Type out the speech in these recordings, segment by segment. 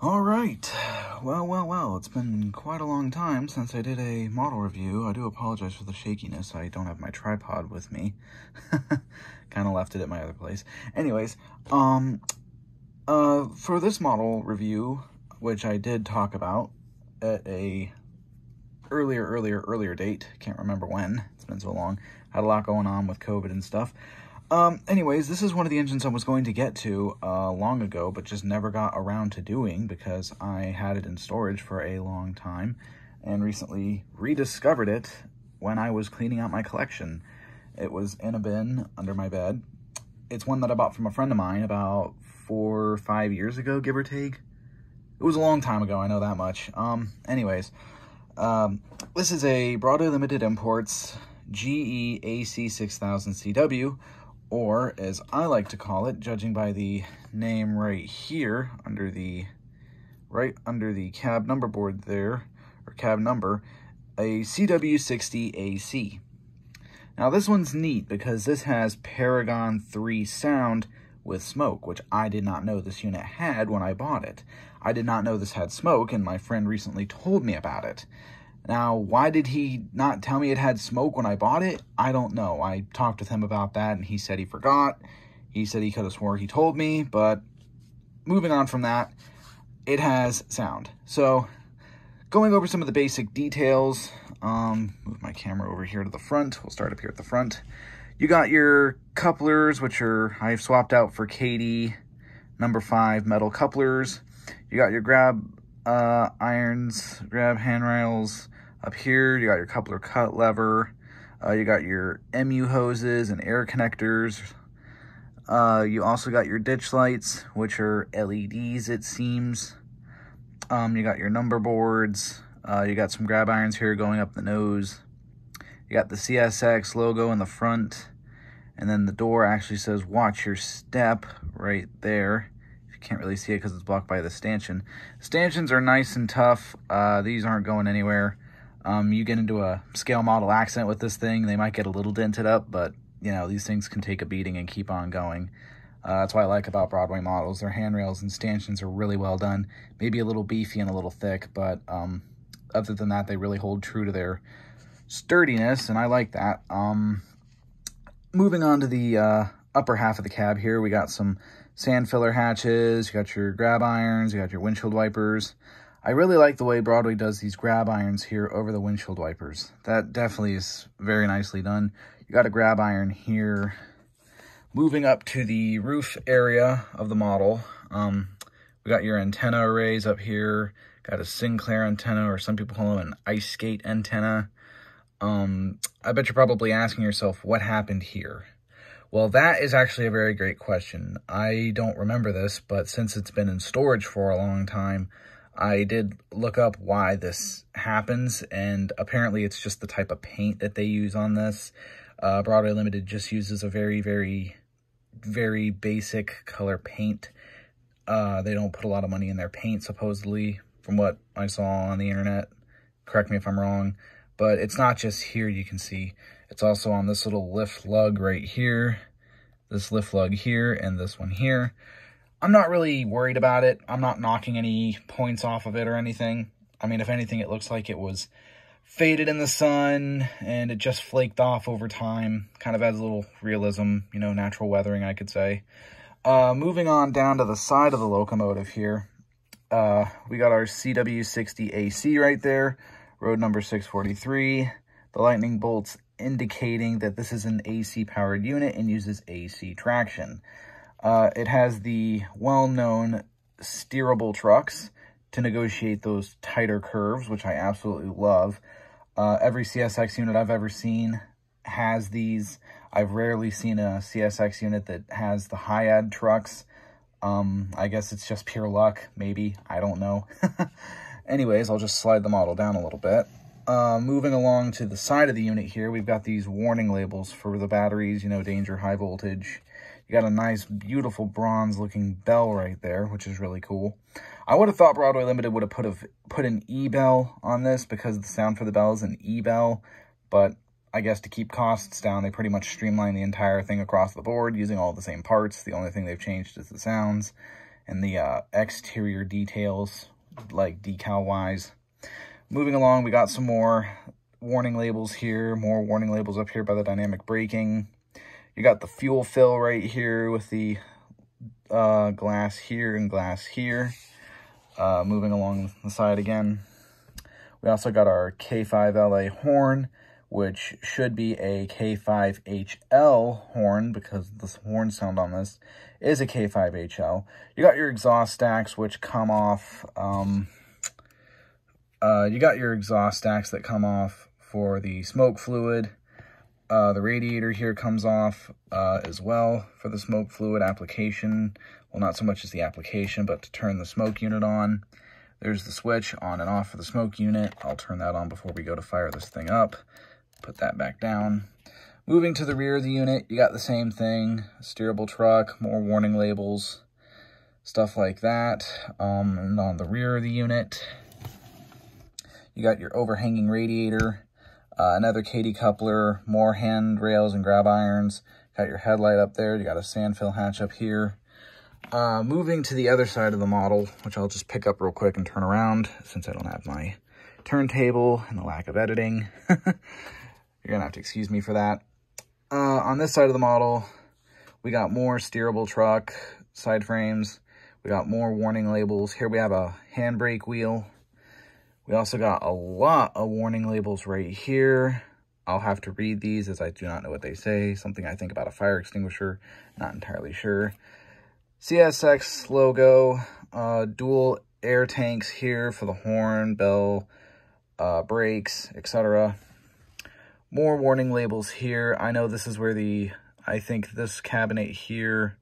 All right, well, it's been quite a long time since I did a model review. I do apologize for the shakiness. I don't have my tripod with me. Kind of left it at my other place. Anyways, for this model review, which I did talk about at a earlier date, can't remember when, it's been so long, had a lot going on with COVID and stuff. Anyways, this is one of the engines I was going to get to long ago, but just never got around to doing because I had it in storage for a long time and recently rediscovered it when I was cleaning out my collection. It was in a bin under my bed. It's one that I bought from a friend of mine about 4 or 5 years ago, give or take. It was a long time ago, I know that much. Anyways, this is a Broadway Limited Imports GE AC6000 CW, or as I like to call it, judging by the name right here, right under the cab number board there, or cab number, a CW60AC. Now this one's neat because this has Paragon3 sound with smoke, which I did not know this unit had when I bought it. I did not know this had smoke, and my friend recently told me about it. Now, why did he not tell me it had smoke when I bought it? I don't know. I talked with him about that, and he said he forgot. He said he could have swore he told me, but moving on from that, it has sound. So, going over some of the basic details, move my camera over here to the front. We'll start up here at the front. You got your couplers, which I've swapped out for Katie number 5 metal couplers. You got your grab irons, grab handrails. Up here, you got your coupler cut lever. You got your MU hoses and air connectors. You also got your ditch lights, which are LEDs, it seems. You got your number boards. You got some grab irons here going up the nose. You got the CSX logo in the front. And then the door actually says, "Watch your step," right there. You can't really see it because it's blocked by the stanchion. Stanchions are nice and tough. These aren't going anywhere. You get into a scale model accident with this thing, they might get a little dented up, but, you know, these things can take a beating and keep on going. That's what I like about Broadway models. Their handrails and stanchions are really well done. Maybe a little beefy and a little thick, but other than that, they really hold true to their sturdiness, and I like that. Moving on to the upper half of the cab here, we got some sand filler hatches, you got your grab irons, you got your windshield wipers. I really like the way Broadway does these grab irons here over the windshield wipers. That definitely is very nicely done. You got a grab iron here. Moving up to the roof area of the model, we got your antenna arrays up here. Got a Sinclair antenna, or some people call them an ice skate antenna. I bet you're probably asking yourself, what happened here? Well, that is actually a very great question. I don't remember this, but since it's been in storage for a long time, I did look up why this happens, and apparently it's just the type of paint that they use on this. Broadway Limited just uses a very, very, very basic color paint. They don't put a lot of money in their paint, supposedly, from what I saw on the internet. Correct me if I'm wrong. But it's not just here, you can see. It's also on this little lift lug right here, this lift lug here, and this one here. I'm not really worried about it. I'm not knocking any points off of it or anything. I mean, if anything, it looks like it was faded in the sun and it just flaked off over time. Kind of adds a little realism, you know, natural weathering, I could say. Moving on down to the side of the locomotive here, we got our CW60AC right there, road number 643. The lightning bolts indicating that this is an AC-powered unit and uses AC traction. It has the well-known steerable trucks to negotiate those tighter curves, which I absolutely love. Every CSX unit I've ever seen has these. I've rarely seen a CSX unit that has the high-ad trucks. I guess it's just pure luck, maybe. I don't know. Anyways, I'll just slide the model down a little bit. Moving along to the side of the unit here, we've got these warning labels for the batteries, you know, danger, high voltage. You got a nice, beautiful bronze-looking bell right there, which is really cool. I would have thought Broadway Limited would have put an E-bell on this because the sound for the bell is an E-bell, but I guess to keep costs down, they pretty much streamlined the entire thing across the board using all the same parts. The only thing they've changed is the sounds. and the exterior details, like decal-wise. Moving along, we got some more warning labels here, more warning labels up here by the dynamic braking. You got the fuel fill right here with the glass here and glass here. Moving along the side again, we also got our K5LA horn, which should be a K5HL horn because the horn sound on this is a K5HL. You got your exhaust stacks, which come off. You got your exhaust stacks that come off for the smoke fluid. The radiator here comes off as well for the smoke fluid application. Well, not so much as the application, but to turn the smoke unit on. There's the switch on and off for the smoke unit. I'll turn that on before we go to fire this thing up. Put that back down. Moving to the rear of the unit, you got the same thing. Steerable truck, more warning labels, stuff like that. And on the rear of the unit, you got your overhanging radiator. Another Katy coupler, more handrails and grab irons. Got your headlight up there. You got a sand fill hatch up here. Moving to the other side of the model, which I'll just pick up real quick and turn around since I don't have my turntable and the lack of editing. You're going to have to excuse me for that. On this side of the model, we got more steerable truck side frames. We got more warning labels. Here we have a handbrake wheel. We also got a lot of warning labels right here. I'll have to read these as I do not know what they say. Something I think about a fire extinguisher, not entirely sure. CSX logo, dual air tanks here for the horn, bell, brakes, etc. More warning labels here. I know this is where I think this cabinet here,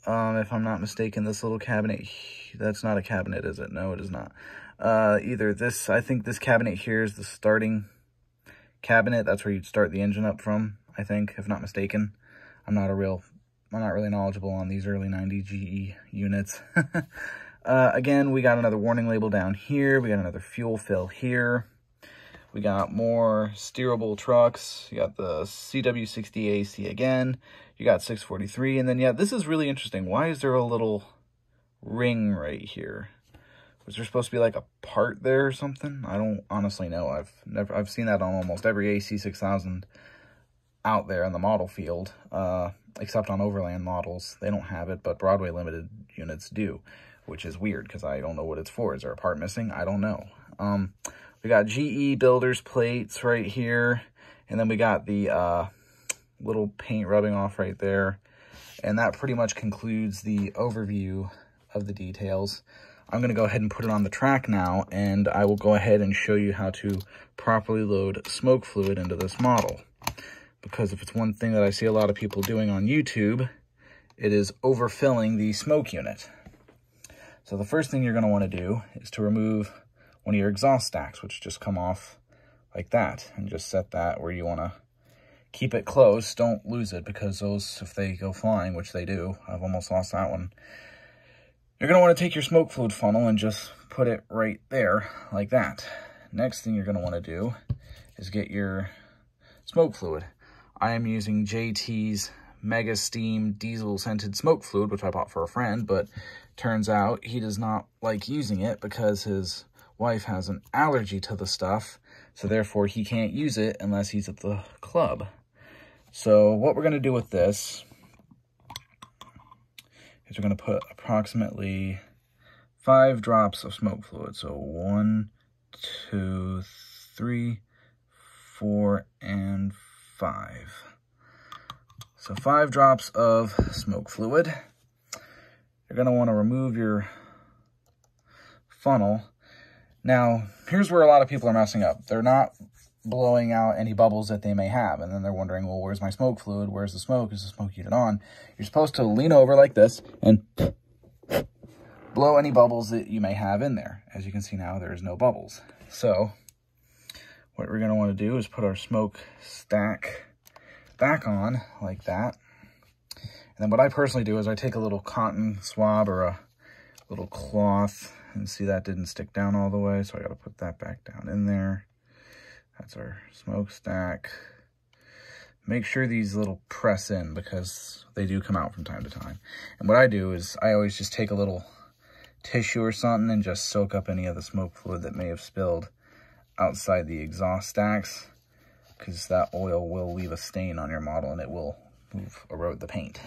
if I'm not mistaken, this little cabinet, that's not a cabinet, is it? No, it is not. Either this, I think this cabinet here is the starting cabinet. That's where you'd start the engine up from, I think, if not mistaken. I'm not really knowledgeable on these early 90 GE units. Again, we got another warning label down here. We got another fuel fill here. We got more steerable trucks. You got the CW60AC again. You got 643. And then, yeah, this is really interesting. Why is there a little ring right here? Was there supposed to be like a part there or something? I don't honestly know. I've seen that on almost every AC6000 out there in the model field, except on Overland models. They don't have it, but Broadway Limited units do, which is weird because I don't know what it's for. Is there a part missing? I don't know. We got GE builders plates right here, and then we got the little paint rubbing off right there, and that pretty much concludes the overview of the details. I'm going to go ahead and put it on the track now, and I will go ahead and show you how to properly load smoke fluid into this model. Because if it's one thing that I see a lot of people doing on YouTube, it is overfilling the smoke unit. So the first thing you're going to want to do is to remove one of your exhaust stacks, which just come off like that, and just set that where you want to keep it close. Don't lose it, because those, if they go flying, which they do, I've almost lost that one. You're going to want to take your smoke fluid funnel and just put it right there, like that. Next thing you're going to want to do is get your smoke fluid. I am using JT's Mega Steam Diesel Scented Smoke Fluid, which I bought for a friend, but turns out he does not like using it because his wife has an allergy to the stuff, so therefore he can't use it unless he's at the club. So what we're going to do with this is we're going to put approximately 5 drops of smoke fluid. So 1, 2, 3, 4, and 5. So 5 drops of smoke fluid. You're going to want to remove your funnel. Now, here's where a lot of people are messing up. They're not blowing out any bubbles that they may have, and then they're wondering, well, where's my smoke fluid? Where's the smoke? Is the smoke unit on? You're supposed to lean over like this and blow any bubbles that you may have in there. As you can see now, there's no bubbles. So what we're going to want to do is put our smoke stack back on like that. And then what I personally do is I take a little cotton swab or a little cloth, and see that didn't stick down all the way, so I got to put that back down in there. That's our smokestack. make sure these little press in, because they do come out from time to time. And what I do is I always just take a little tissue or something and just soak up any of the smoke fluid that may have spilled outside the exhaust stacks, because that oil will leave a stain on your model and it will erode the paint.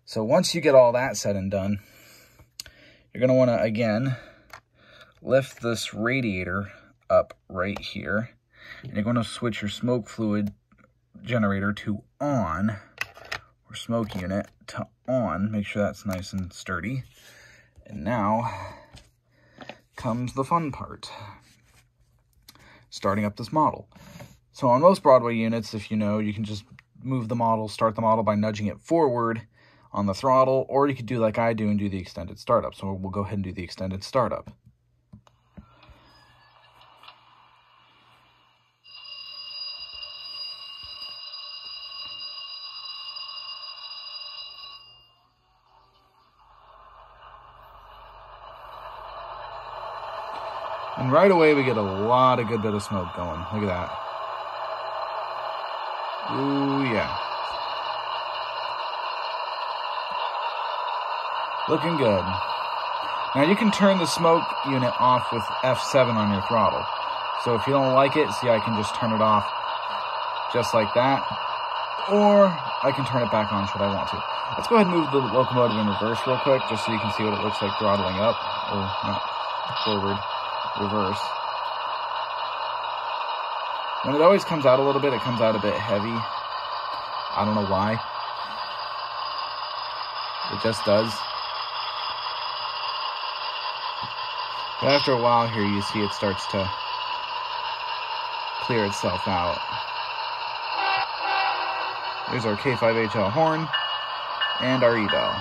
So once you get all that said and done, you're going to want to, again, lift this radiator up right here, and you're going to switch your smoke fluid generator to on, or smoke unit to on. Make sure that's nice and sturdy. And now comes the fun part, starting up this model. So on most Broadway units, if you know, you can just move the model, start the model by nudging it forward on the throttle, or you could do like I do and do the extended startup. So we'll go ahead and do the extended startup. And right away, we get a lot of good bit of smoke going. Look at that. Ooh, yeah. Looking good. Now you can turn the smoke unit off with F7 on your throttle. So if you don't like it, see, I can just turn it off just like that. Or I can turn it back on should I want to. Let's go ahead and move the locomotive in reverse real quick, just so you can see what it looks like throttling up. Or not forward, reverse. When it always comes out a little bit, it comes out a bit heavy. I don't know why. It just does. But after a while here, you see it starts to clear itself out. There's our K5HL horn and our E-bell.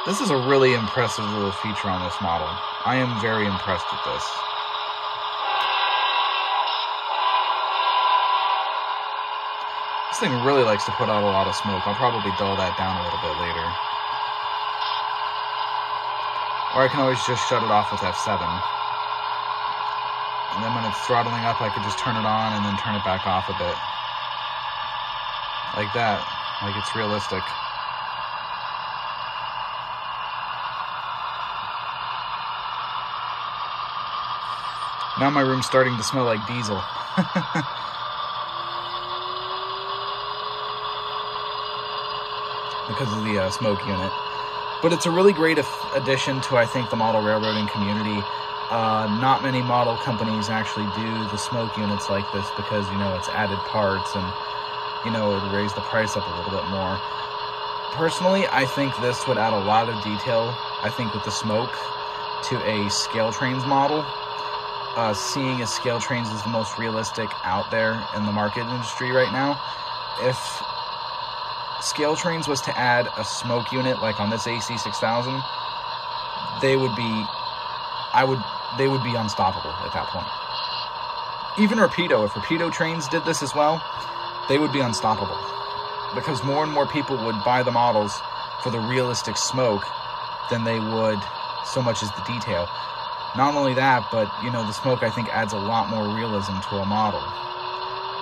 This is a really impressive little feature on this model. I am very impressed with this. This thing really likes to put out a lot of smoke. I'll probably dull that down a little bit later. Or I can always just shut it off with F7. And then when it's throttling up, I could just turn it on and then turn it back off a bit. Like that. Like it's realistic. Now my room's starting to smell like diesel. Because of the smoke unit. But it's a really great addition to, I think, the model railroading community. Not many model companies actually do the smoke units like this because, you know, it's added parts and, you know, it would raise the price up a little bit more. Personally, I think this would add a lot of detail, I think, with the smoke to a Scale Trains model. Seeing as Scale Trains is the most realistic out there in the market industry right now. If Scale Trains was to add a smoke unit like on this AC6000, they would be unstoppable at that point. Even Rapido, if Rapido Trains did this as well, they would be unstoppable. Because more and more people would buy the models for the realistic smoke than they would so much as the detail. Not only that, but, you know, the smoke, I think, adds a lot more realism to a model.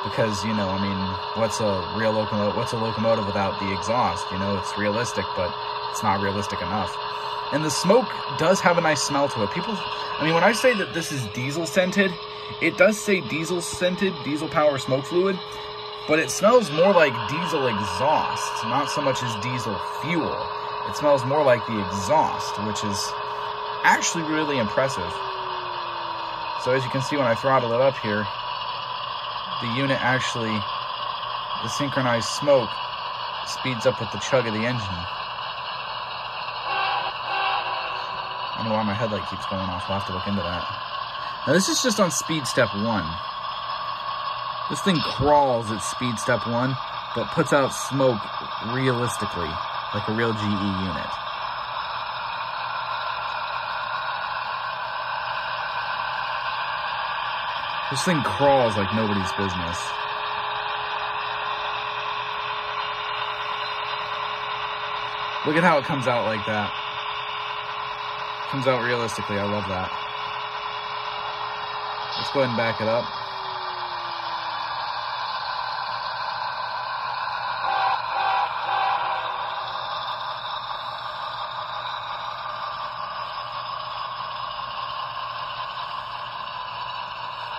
Because, you know, I mean, what's a locomotive without the exhaust? You know, it's realistic, but it's not realistic enough. And the smoke does have a nice smell to it. I mean, when I say that this is diesel scented, it does say diesel scented, diesel power smoke fluid, but it smells more like diesel exhaust, not so much as diesel fuel. It smells more like the exhaust, which is actually really impressive. So as you can see when I throttle it up here, the unit actually, the synchronized smoke speeds up with the chug of the engine. I don't know why my headlight keeps going off. We'll have to look into that. Now this is just on speed step 1. This thing crawls at speed step 1, but puts out smoke realistically, like a real GE unit. This thing crawls like nobody's business. Look at how it comes out like that. Comes out realistically. I love that. Let's go ahead and back it up.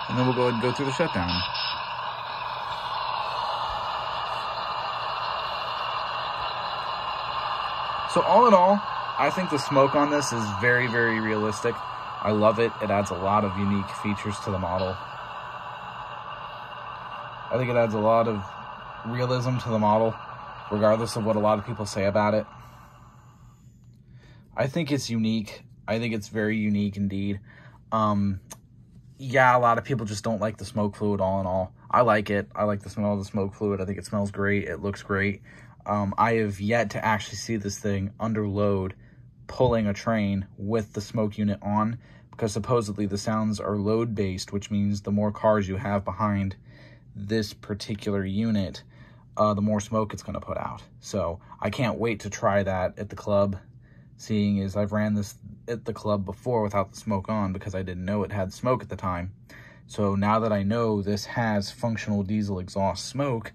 And then we'll go ahead and go through the shutdown. So all in all, I think the smoke on this is very, very realistic. I love it. It adds a lot of unique features to the model. I think it adds a lot of realism to the model, regardless of what a lot of people say about it. I think it's unique. I think it's very unique indeed. Yeah, a lot of people just don't like the smoke fluid all in all. I like it. I like the smell of the smoke fluid. I think it smells great. It looks great. I have yet to actually see this thing under load pulling a train with the smoke unit on, because supposedly the sounds are load based, which means the more cars you have behind this particular unit, the more smoke it's going to put out. So I can't wait to try that at the club, seeing as I've ran this at the club before without the smoke on because I didn't know it had smoke at the time. So now that I know this has functional diesel exhaust smoke,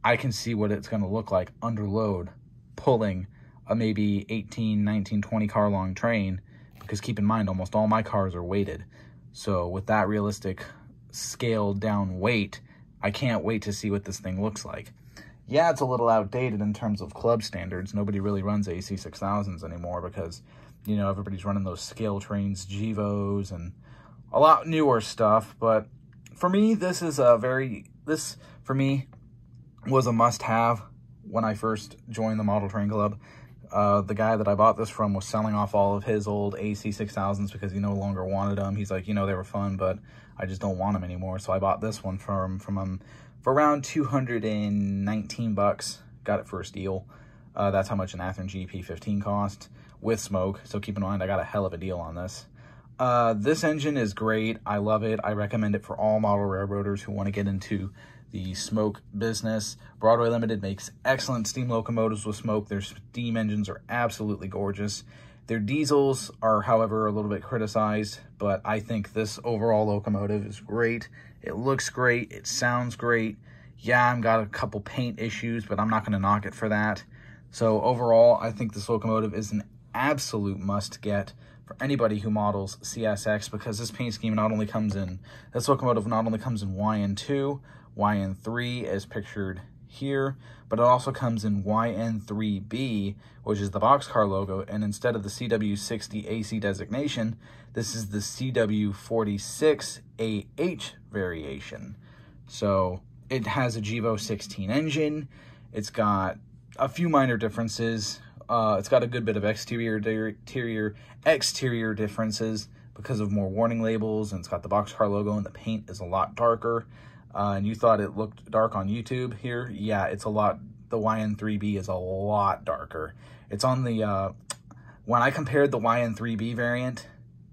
I can see what it's going to look like under load, pulling a maybe 18, 19, 20 car long train, because keep in mind, almost all my cars are weighted. So with that realistic scaled down weight, I can't wait to see what this thing looks like. Yeah, it's a little outdated in terms of club standards. Nobody really runs AC6000s anymore because, you know, everybody's running those scale trains, Gevos, and a lot newer stuff. But for me, this is for me, was a must-have when I first joined the Model Train Club. The guy that I bought this from was selling off all of his old AC6000s because he no longer wanted them. He's like, you know, they were fun, but I just don't want them anymore. So I bought this one from him for around 219 bucks. Got it for a steal. That's how much an Athearn GP15 cost with smoke. So keep in mind, I got a hell of a deal on this. This engine is great. I love it. I recommend it for all model railroaders who want to get into the smoke business. Broadway Limited makes excellent steam locomotives with smoke. Their steam engines are absolutely gorgeous. Their diesels are, however, a little bit criticized, but I think this overall locomotive is great. It looks great. It sounds great. Yeah, I've got a couple paint issues, but I'm not going to knock it for that. So overall, I think this locomotive is an absolute must-get for anybody who models CSX, because this paint scheme this locomotive not only comes in YN2, YN3 as pictured here, but it also comes in YN3B, which is the boxcar logo, and instead of the CW60AC designation, this is the CW60AC variation. So it has a Gevo 16 engine. It's got a few minor differences. It's got a good bit of exterior differences because of more warning labels, and it's got the boxcar logo, and the paint is a lot darker. And you thought it looked dark on YouTube here. Yeah, it's a lot. The YN3B is a lot darker. It's on the, when I compared the YN3B variant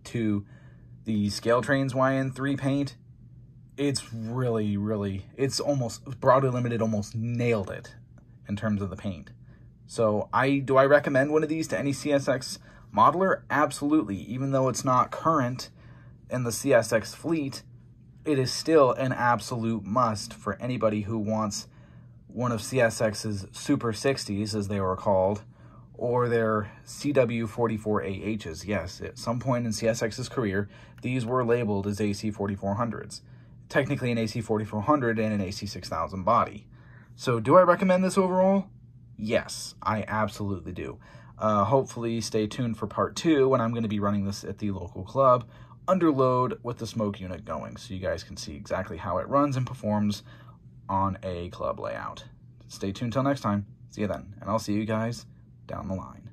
to the Scale Trains YN3 paint, it's really, it's almost, Broadway Limited almost nailed it in terms of the paint. So do I recommend one of these to any CSX modeler? Absolutely. Even though it's not current in the CSX fleet, it is still an absolute must for anybody who wants one of CSX's Super 60s, as they were called, or their CW44AHs. Yes, at some point in CSX's career, these were labeled as AC4400s. Technically an AC4400 and an AC6000 body. So do I recommend this overall? Yes, I absolutely do. Hopefully stay tuned for part 2 when I'm going to be running this at the local club under load with the smoke unit going, so you guys can see exactly how it runs and performs on a club layout. Stay tuned till next time. See you then, and I'll see you guys down the line.